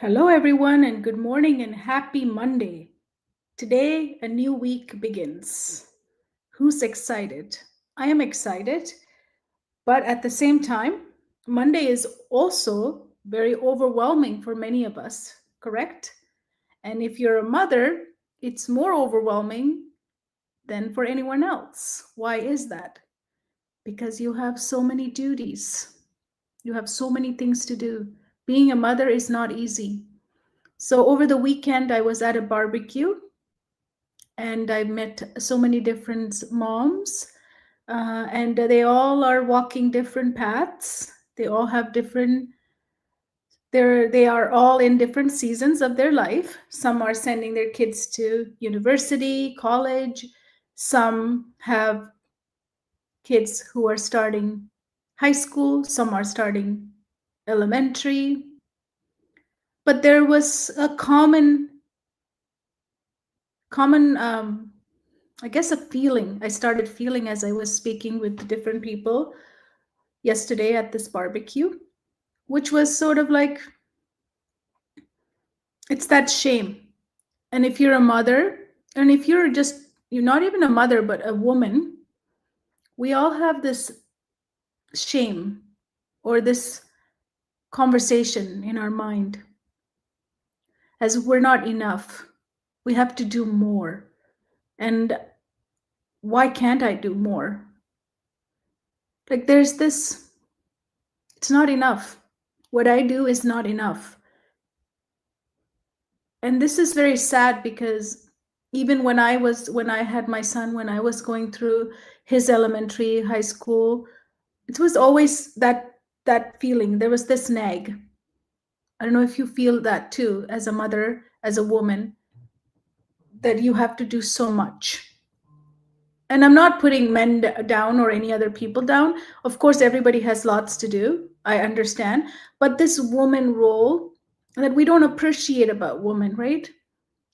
Hello, everyone, and good morning and happy Monday. Today, a new week begins. Who's excited? I am excited, but at the same time, Monday is also very overwhelming for many of us, correct? And if you're a mother, it's more overwhelming than for anyone else. Why is that? Because you have so many duties, you have so many things to do. Being a mother is not easy. So over the weekend, I was at a barbecue and I met so many different moms, and they all are walking different paths. They all have different. They are all in different seasons of their life. Some are sending their kids to university, college. Some have kids who are starting high school. Some are starting elementary. But there was a common I guess a feeling I started feeling as I was speaking with different people yesterday at this barbecue, which was sort of like it's that shame. And if you're a mother, and if you're not even a mother, but a woman, we all have this shame or this conversation in our mind as we're not enough. We have to do more. And why can't I do more? Like there's this, it's not enough. What I do is not enough. And this is very sad because even when I had my son, when I was going through his elementary, high school, it was always that feeling. There was this nag. I don't know if you feel that too as a mother, as a woman, that you have to do so much. And I'm not putting men down or any other people down. Of course, everybody has lots to do. I understand. But this woman role that we don't appreciate about women, right?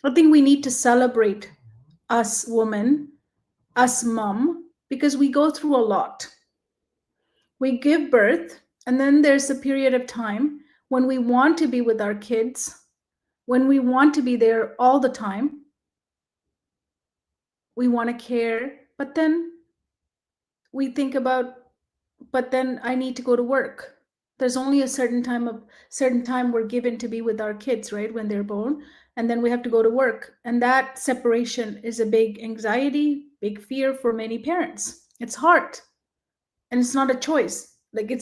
I think we need to celebrate us women, us mom, because we go through a lot. We give birth, and then there's a period of time when we want to be with our kids, when we want to be there all the time. We want to care, but then we think about, but then I need to go to work. There's only a certain time we're given to be with our kids, right, when they're born, and then we have to go to work. And that separation is a big anxiety, big fear for many parents. It's hard, and it's not a choice. Like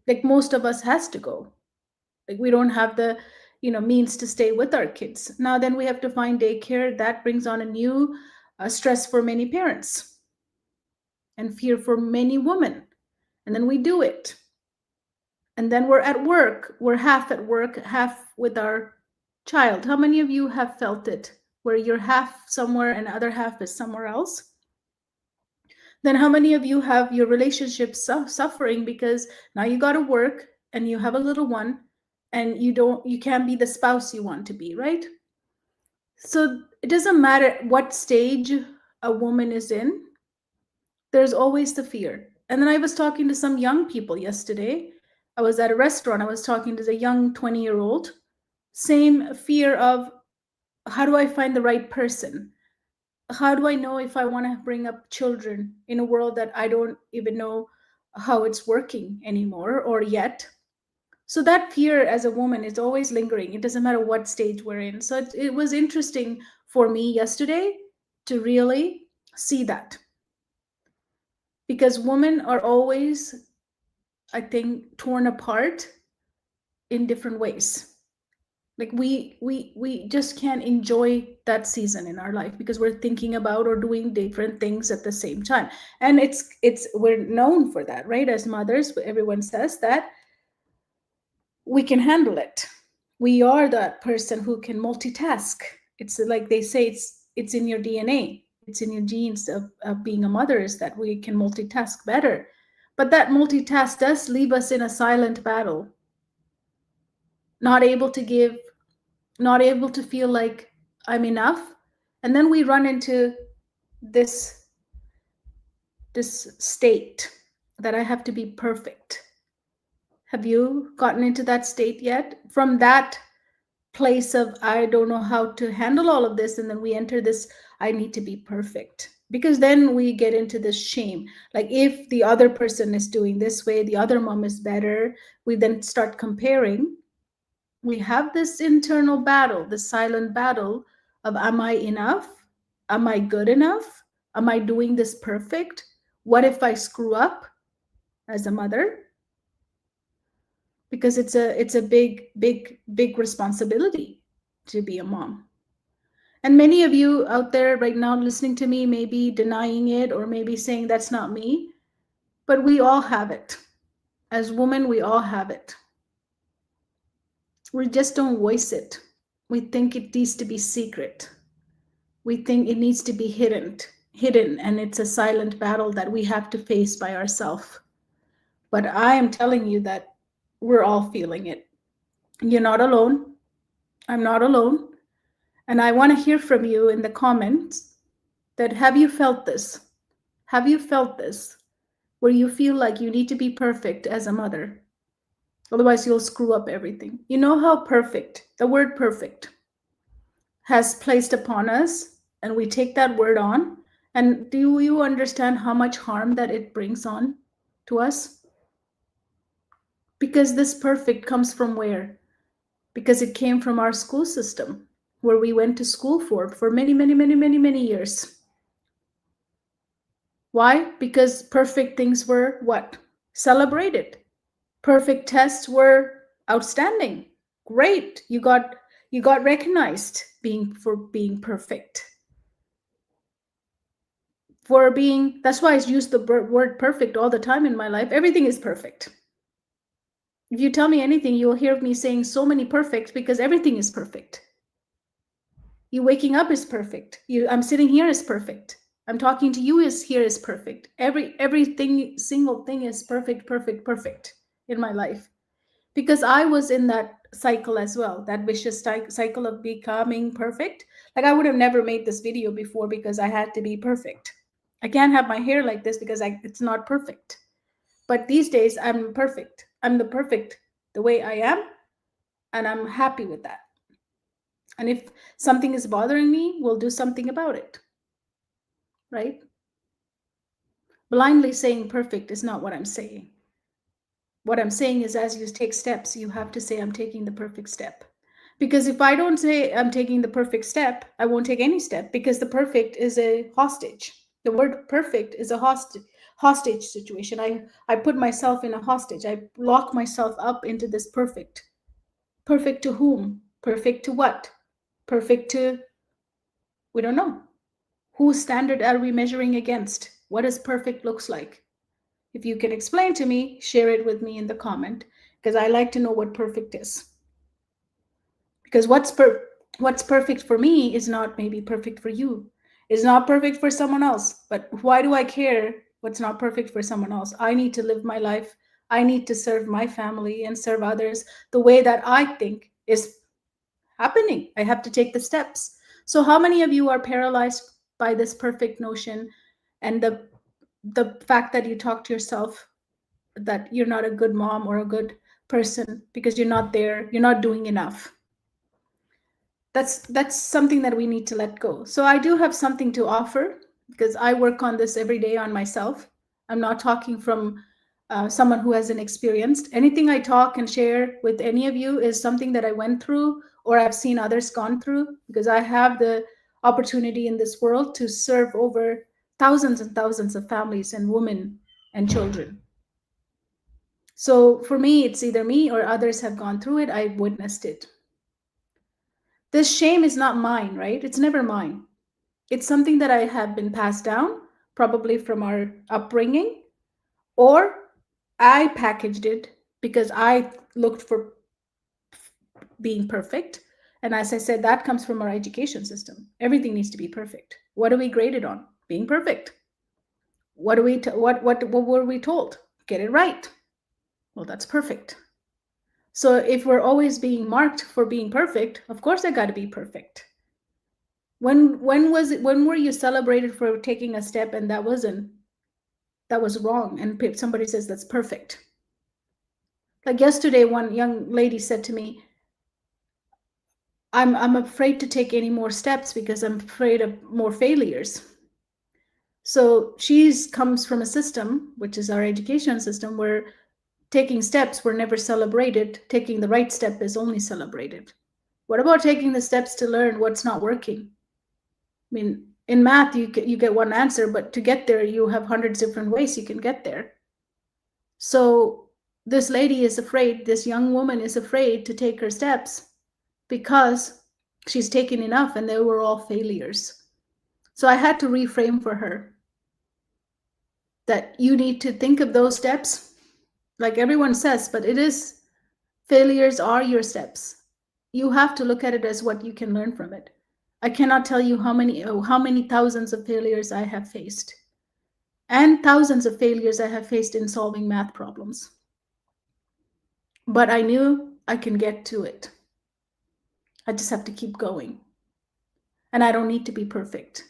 like most of us has to go. Like we don't have the means to stay with our kids. Now then we have to find daycare. That brings on a new stress for many parents and fear for many women. And then we do it. And then we're at work. We're half at work, half with our child. How many of you have felt it where you're half somewhere and other half is somewhere else? Then how many of you have your relationship suffering because now you got to work and you have a little one and you can't be the spouse you want to be, right? So it doesn't matter what stage a woman is in, there's always the fear. And then I was talking to some young people yesterday. I was at a restaurant. I was talking to the young 20-year-old. Same fear of, how do I find the right person? How do I know if I want to bring up children in a world that I don't even know how it's working anymore or yet? So that fear as a woman is always lingering. It doesn't matter what stage we're in. So it was interesting for me yesterday to really see that, because women are always, I think, torn apart in different ways. Like we just can't enjoy that season in our life because we're thinking about or doing different things at the same time. And it's we're known for that, right? As mothers, everyone says that we can handle it. We are that person who can multitask. It's like they say, it's in your DNA, it's in your genes of being a mother, is that we can multitask better. But that multitask does leave us in a silent battle, not able to give, not able to feel like I'm enough. And then we run into this state that I have to be perfect. Have you gotten into that state yet? From that place of I don't know how to handle all of this, and then we enter this I need to be perfect, because then we get into this shame. Like if the other person is doing this way, the other mom is better, we then start comparing. We have this internal battle, this silent battle of am I enough, am I good enough, am I doing this perfect, what if I screw up as a mother? Because it's a big responsibility to be a mom. And many of you out there right now listening to me may be denying it, or maybe saying that's not me, but we all have it. As women, we all have it. We just don't voice it. We think it needs to be secret. We think it needs to be hidden, and it's a silent battle that we have to face by ourselves. But I am telling you that we're all feeling it. You're not alone. I'm not alone. And I want to hear from you in the comments that have you felt this? Have you felt this? Where you feel like you need to be perfect as a mother. Otherwise, you'll screw up everything. You know how perfect, the word perfect, has placed upon us, and we take that word on. And do you understand how much harm that it brings on to us? Because this perfect comes from where? Because it came from our school system, where we went to school for many years. Why? Because perfect things were what? Celebrated. Perfect tests were outstanding. Great. You got recognized for being perfect. That's why I use the word perfect all the time in my life. Everything is perfect. If you tell me anything, you'll hear me saying so many perfects, because everything is perfect. You waking up is perfect. I'm sitting here is perfect. I'm talking to you is perfect. Everything, single thing is perfect in my life. Because I was in that cycle as well, that vicious cycle of becoming perfect. Like I would have never made this video before because I had to be perfect. I can't have my hair like this because it's not perfect. But these days I'm perfect. I'm the perfect the way I am, and I'm happy with that. And if something is bothering me, we'll do something about it. Right? Blindly saying perfect is not what I'm saying. What I'm saying is, as you take steps, you have to say, I'm taking the perfect step. Because if I don't say I'm taking the perfect step, I won't take any step, because the perfect is a hostage. The word perfect is a hostage situation. I put myself in a hostage. I lock myself up into this perfect. Perfect to whom? Perfect to what? Perfect to, we don't know. Whose standard are we measuring against? What does perfect looks like? If you can explain to me, share it with me in the comment, because I like to know what perfect is. Because what's perfect for me is not maybe perfect for you. It's not perfect for someone else. But why do I care what's not perfect for someone else? I need to live my life. I need to serve my family and serve others the way that I think is happening. I have to take the steps. So how many of you are paralyzed by this perfect notion, and the fact that you talk to yourself that you're not a good mom or a good person because you're not there, you're not doing enough? That's something that we need to let go. So I do have something to offer, because I work on this every day on myself. I'm not talking from someone who hasn't experienced. Anything I talk and share with any of you is something that I went through or I've seen others gone through, because I have the opportunity in this world to serve over thousands and thousands of families and women and children. So for me, it's either me or others have gone through it. I witnessed it. This shame is not mine, right? It's never mine. It's something that I have been passed down, probably from our upbringing, or I packaged it because I looked for being perfect. And as I said, that comes from our education system. Everything needs to be perfect. What are we graded on? Being perfect. What were we told? Get it right. Well, that's perfect. So if we're always being marked for being perfect, of course I got to be perfect. When were you celebrated for taking a step and that was wrong, and somebody says that's perfect? Like yesterday, one young lady said to me, I'm afraid to take any more steps because I'm afraid of more failures. So she's comes from a system, which is our education system, where taking steps were never celebrated. Taking the right step is only celebrated. What about taking the steps to learn what's not working? I mean, in math, you get one answer, but to get there, you have hundreds of different ways you can get there. So this lady is afraid, this young woman is afraid to take her steps because she's taken enough and they were all failures. So I had to reframe for her that you need to think of those steps like everyone says, but it is failures are your steps. You have to look at it as what you can learn from it. I cannot tell you how many thousands of failures I have faced and thousands of failures I have faced in solving math problems. But I knew I can get to it. I just have to keep going. And I don't need to be perfect.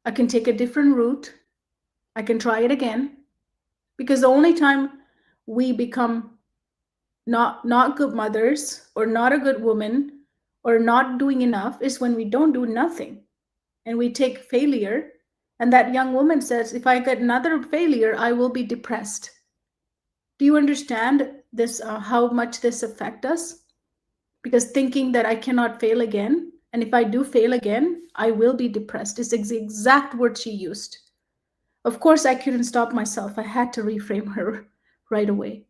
I can take a different route. I can try it again. Because the only time we become not good mothers or not a good woman or not doing enough is when we don't do nothing and we take failure. And that young woman says, if I get another failure, I will be depressed. Do you understand this, how much this affects us? Because thinking that I cannot fail again, and if I do fail again, I will be depressed is the exact word she used. Of course, I couldn't stop myself. I had to reframe her right away.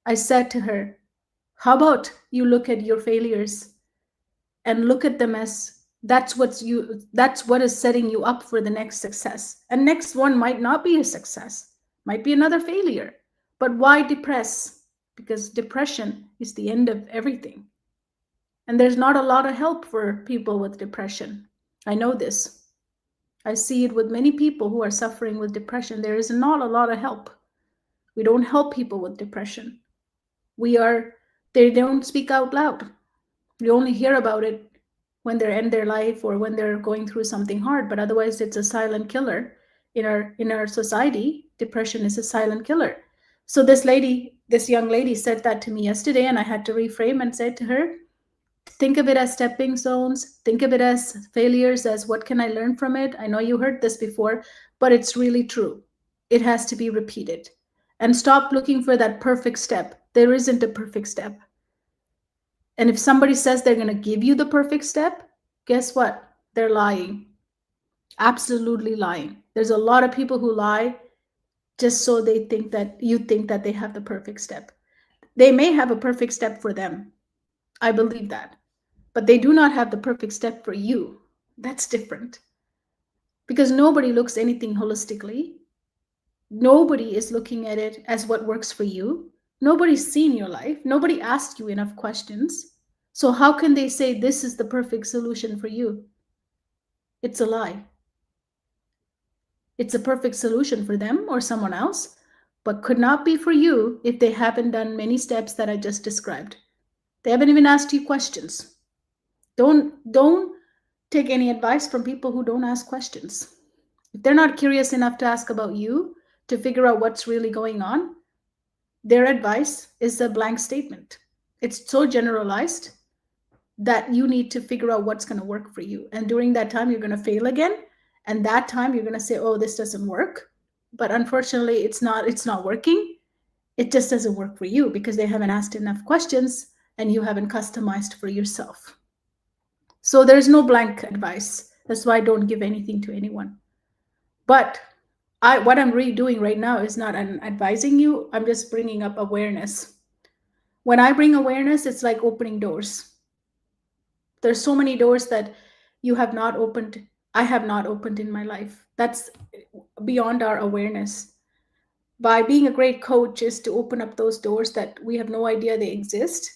I said to her, how about you look at your failures and look at them as that's what is setting you up for the next success. And next one might not be a success, might be another failure. But why depress? Because depression is the end of everything. And there's not a lot of help for people with depression. I know this. I see it with many people who are suffering with depression. There is not a lot of help. We don't help people with depression. They don't speak out loud. You only hear about it when they're in their life or when they're going through something hard, but otherwise it's a silent killer in our society. Depression is a silent killer. So this young lady said that to me yesterday, and I had to reframe and said to her, think of it as stepping stones, think of it as failures, as what can I learn from it? I know you heard this before, but it's really true. It has to be repeated. And stop looking for that perfect step. There isn't a perfect step. And if somebody says they're going to give you the perfect step, guess what? They're lying. Absolutely lying. There's a lot of people who lie just so they think that you think that they have the perfect step. They may have a perfect step for them. I believe that. But they do not have the perfect step for you. That's different. Because nobody looks anything holistically. Nobody is looking at it as what works for you. Nobody's seen your life. Nobody asked you enough questions. So how can they say this is the perfect solution for you? It's a lie. It's a perfect solution for them or someone else, but could not be for you if they haven't done many steps that I just described. They haven't even asked you questions. Don't take any advice from people who don't ask questions. If they're not curious enough to ask about you, to figure out what's really going on, their advice is a blank statement. It's so generalized that you need to figure out what's going to work for you. And during that time, you're going to fail again. And that time you're going to say, oh, this doesn't work. But unfortunately, it's not working. It just doesn't work for you because they haven't asked enough questions and you haven't customized for yourself. So there's no blank advice. That's why I don't give anything to anyone. But what I'm really doing right now is not advising you. I'm just bringing up awareness. When I bring awareness, it's like opening doors. There's so many doors that you have not opened. I have not opened in my life. That's beyond our awareness. By being a great coach is to open up those doors that we have no idea they exist.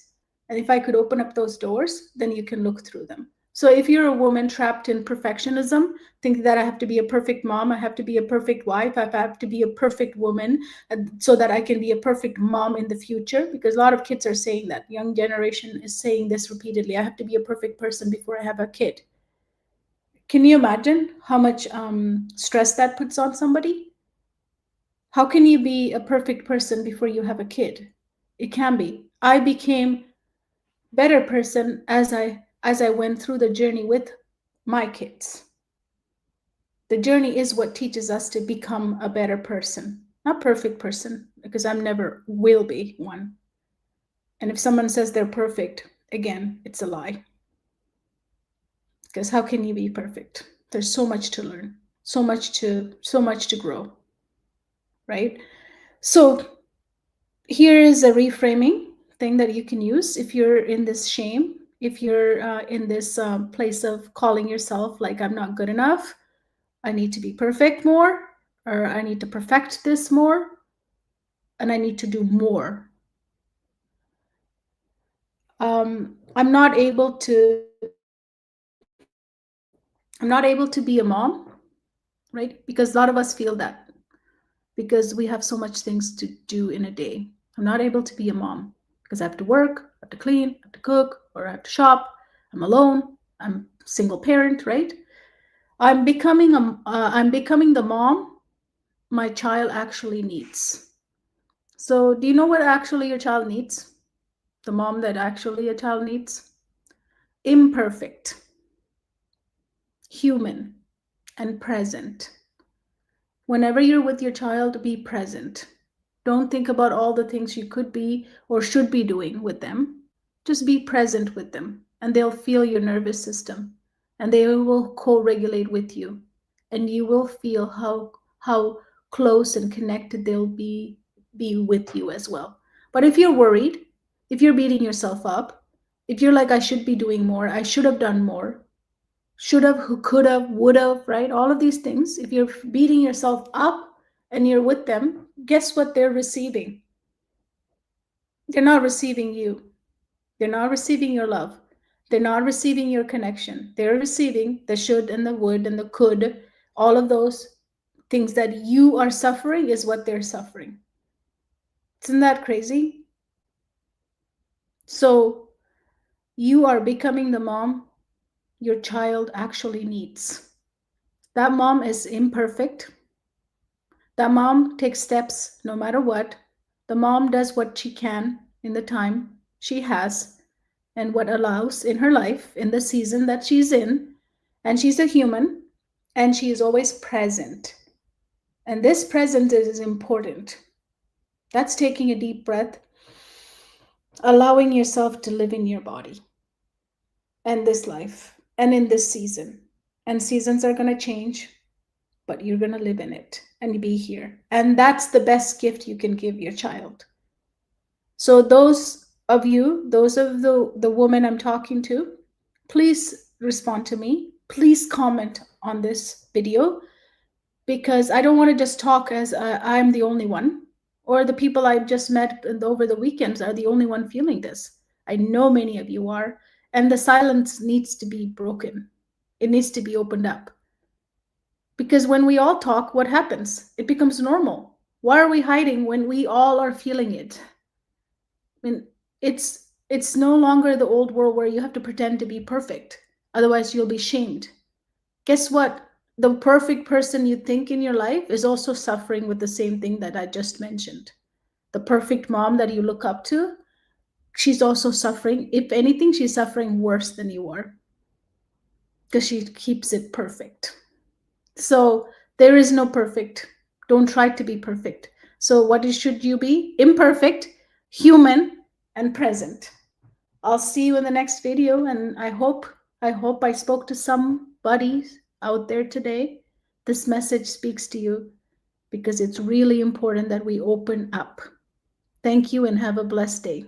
And if I could open up those doors, then you can look through them. So if you're a woman trapped in perfectionism, think that I have to be a perfect mom, I have to be a perfect wife, I have to be a perfect woman so that I can be a perfect mom in the future, because a lot of kids are saying that. Young generation is saying this repeatedly. I have to be a perfect person before I have a kid. Can you imagine how much stress that puts on somebody? How can you be a perfect person before you have a kid? It can be. I became better person as I as I went through the journey with my kids. The journey is what teaches us to become a better person. Not perfect person, because I'm never will be one. And if someone says they're perfect, again, it's a lie. Because how can you be perfect? There's so much to learn, so much to grow, right? So here is a reframing thing that you can use if you're in this shame, if you're in this place of calling yourself like I'm not good enough, I need to be perfect more, or I need to perfect this more, and I need to do more. I'm not able to be a mom, right? Because a lot of us feel that because we have so much things to do in a day. I'm not able to be a mom because I have to work, I have to clean, I have to cook, or I have to shop. I'm alone. I'm single parent, right? I'm becoming the mom my child actually needs. So, do you know what actually your child needs? The mom that actually a child needs? Imperfect, human, and present. Whenever you're with your child, be present. Don't think about all the things you could be or should be doing with them. Just be present with them, and they'll feel your nervous system, and they will co-regulate with you, and you will feel how close and connected they'll be with you as well. But if you're worried, if you're beating yourself up, if you're like, I should be doing more, I should have done more, should have, who could have, would have, right? All of these things. If you're beating yourself up and you're with them, guess what they're receiving? They're not receiving you. They're not receiving your love. They're not receiving your connection. They're receiving the should and the would and the could. All of those things that you are suffering is what they're suffering. Isn't that crazy? So you are becoming the mom your child actually needs. That mom is imperfect. That mom takes steps no matter what. The mom does what she can in the time she has and what allows in her life in the season that she's in. And she's a human and she is always present. And this present is important. That's taking a deep breath, allowing yourself to live in your body and this life and in this season. And seasons are going to change, but you're going to live in it and be here. And that's the best gift you can give your child. So those of the woman I'm talking to, please respond to me. Please comment on this video, because I don't want to just talk as I'm the only one, or the people I've just met over the weekends are the only one feeling this. I know many of you are, and the silence needs to be broken. It needs to be opened up. Because when we all talk, what happens? It becomes normal. Why are we hiding when we all are feeling it? I mean, it's no longer the old world where you have to pretend to be perfect. Otherwise, you'll be shamed. Guess what? The perfect person you think in your life is also suffering with the same thing that I just mentioned. The perfect mom that you look up to, she's also suffering. If anything, she's suffering worse than you are because she keeps it perfect. So there is no perfect. Don't try to be perfect. So what should you be? Imperfect, human, and present. I'll see you in the next video, and I hope I spoke to somebody out there today. This message speaks to you because it's really important that we open up. Thank you and have a blessed day.